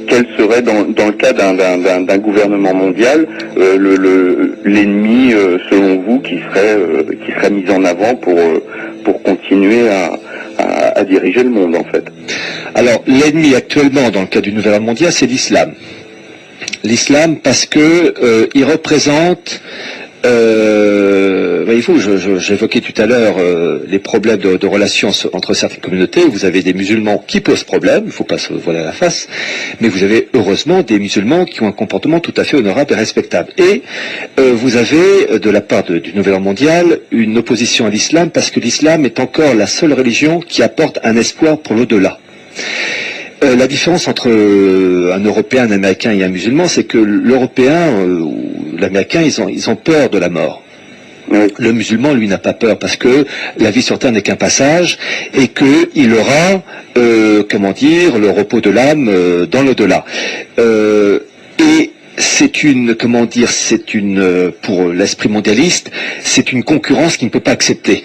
quel serait dans le cas d'un gouvernement mondial l'ennemi selon vous qui serait mis en avant pour continuer à diriger le monde en fait? Alors l'ennemi actuellement dans le cas du nouvel ordre mondial, c'est l'islam. L'islam parce que il représente voyez-vous, j'évoquais tout à l'heure les problèmes de relations entre certaines communautés. Vous avez des musulmans qui posent problème, il ne faut pas se voiler la face, mais vous avez heureusement des musulmans qui ont un comportement tout à fait honorable et respectable. Et vous avez de la part du nouvel ordre mondial une opposition à l'islam parce que l'islam est encore la seule religion qui apporte un espoir pour l'au-delà. La différence entre un Européen, un Américain et un musulman, c'est que l'Européen ou l'Américain, ils ont peur de la mort. Oui. Le musulman, lui, n'a pas peur parce que la vie sur Terre n'est qu'un passage et qu'il aura, le repos de l'âme dans l'au-delà. Et c'est une, pour l'esprit mondialiste, c'est une concurrence qu'il ne peut pas accepter,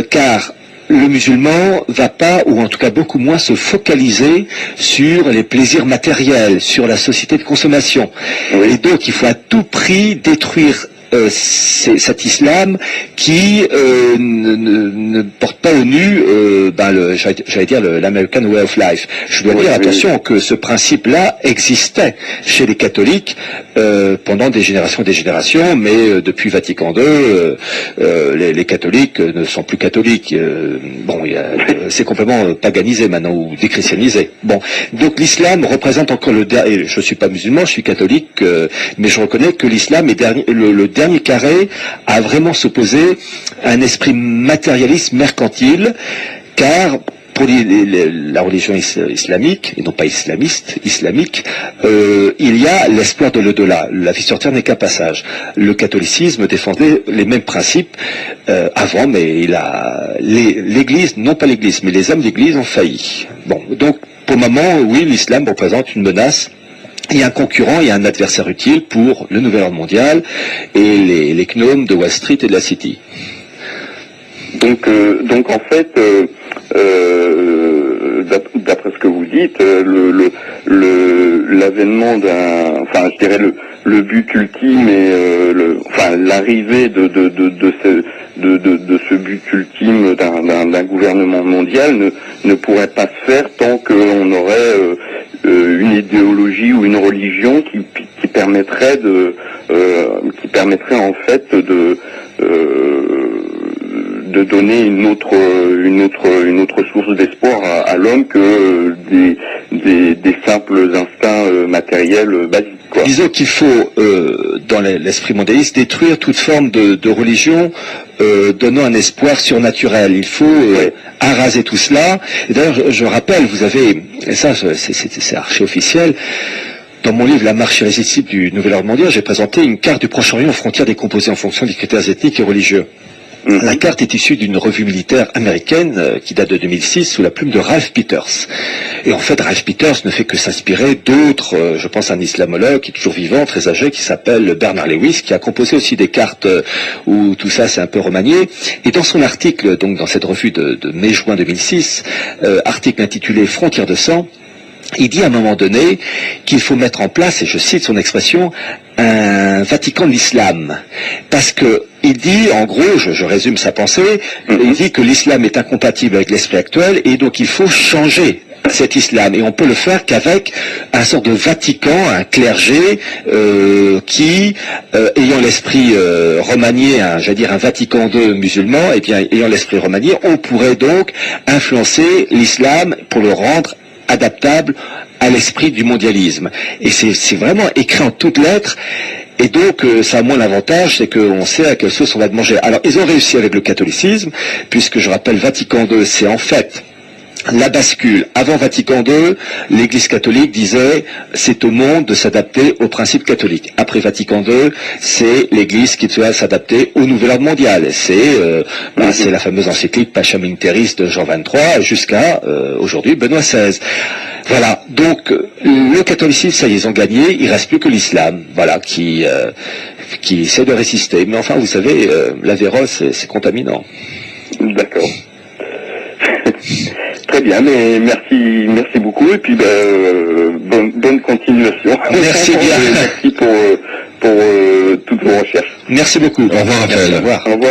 car le musulman va pas, ou en tout cas beaucoup moins, se focaliser sur les plaisirs matériels, sur la société de consommation. Oui. Et donc il faut à tout prix détruire cet islam qui ne porte pas au nu j'allais dire l'American Way of Life. Je dois dire attention que ce principe-là existait chez les catholiques pendant des générations, mais depuis Vatican II, les catholiques ne sont plus catholiques. C'est complètement paganisé maintenant ou déchristianisé. Bon, donc l'islam représente encore le dernier. Je suis pas musulman, je suis catholique, mais je reconnais que l'islam est le dernier carré à vraiment s'opposer à un esprit matérialiste mercantile, car pour la religion islamique, et non pas islamiste, islamique, il y a l'espoir de l'au-delà. La vie sur Terre n'est qu'un passage. Le catholicisme défendait les mêmes principes avant, mais l'Église, non pas l'Église, mais les hommes d'Église ont failli. Bon, donc pour le moment, oui, l'islam représente une menace. Il y a un concurrent, il y a un adversaire utile pour le nouvel ordre mondial et les gnomes de Wall Street et de la City. Donc en fait, d'après ce que vous dites, l'avènement je dirais le but ultime et l'arrivée de ce but ultime d'un gouvernement mondial ne pourrait pas se faire tant qu'on aurait une idéologie ou une religion qui permettrait en fait de donner une autre source d'espoir à l'homme que des simples instincts matériels basiques, quoi. Disons qu'il faut, dans l'esprit mondialiste, détruire toute forme de religion donnant un espoir surnaturel. Il faut araser tout cela. Et d'ailleurs, je rappelle, vous avez, et ça c'est archi officiel, dans mon livre « La marche irrésistible du nouvel ordre mondial », j'ai présenté une carte du Proche-Orient aux frontières décomposées en fonction des critères ethniques et religieux. La carte est issue d'une revue militaire américaine qui date de 2006 sous la plume de Ralph Peters. Et en fait, Ralph Peters ne fait que s'inspirer d'autres, je pense à un islamologue qui est toujours vivant, très âgé, qui s'appelle Bernard Lewis, qui a composé aussi des cartes où tout ça s'est un peu remanié. Et dans son article, donc dans cette revue de mai-juin 2006, article intitulé « Frontières de sang », il dit à un moment donné qu'il faut mettre en place, et je cite son expression, un Vatican de l'islam. Parce que il dit, en gros, je résume sa pensée, il dit que l'islam est incompatible avec l'esprit actuel et donc il faut changer cet islam. Et on peut le faire qu'avec un sort de Vatican, un clergé qui, ayant l'esprit remanié, j'allais dire un Vatican II musulman, et bien ayant l'esprit remanié, on pourrait donc influencer l'islam pour le rendre adaptable à l'esprit du mondialisme. Et c'est vraiment écrit en toutes lettres. Et donc, ça a moins l'avantage, c'est qu'on sait à quelle sauce on va te manger. Alors, ils ont réussi avec le catholicisme, puisque je rappelle, Vatican II, c'est en fait la bascule. Avant Vatican II, l'Église catholique disait c'est au monde de s'adapter aux principes catholiques. Après Vatican II, c'est l'Église qui doit s'adapter au nouvel ordre mondial. C'est la fameuse encyclique Pacem in Terris de Jean XXIII jusqu'à aujourd'hui Benoît XVI. Voilà, donc le catholicisme, ça y est, ils ont gagné, il reste plus que l'islam, voilà, qui essaie de résister. Mais enfin, vous savez, la vérole, c'est contaminant. D'accord. Très bien, mais merci beaucoup et puis bonne continuation. Merci bien. Merci pour toutes vos recherches. Merci beaucoup. Au revoir, Raphaël. Merci, au revoir. Au revoir.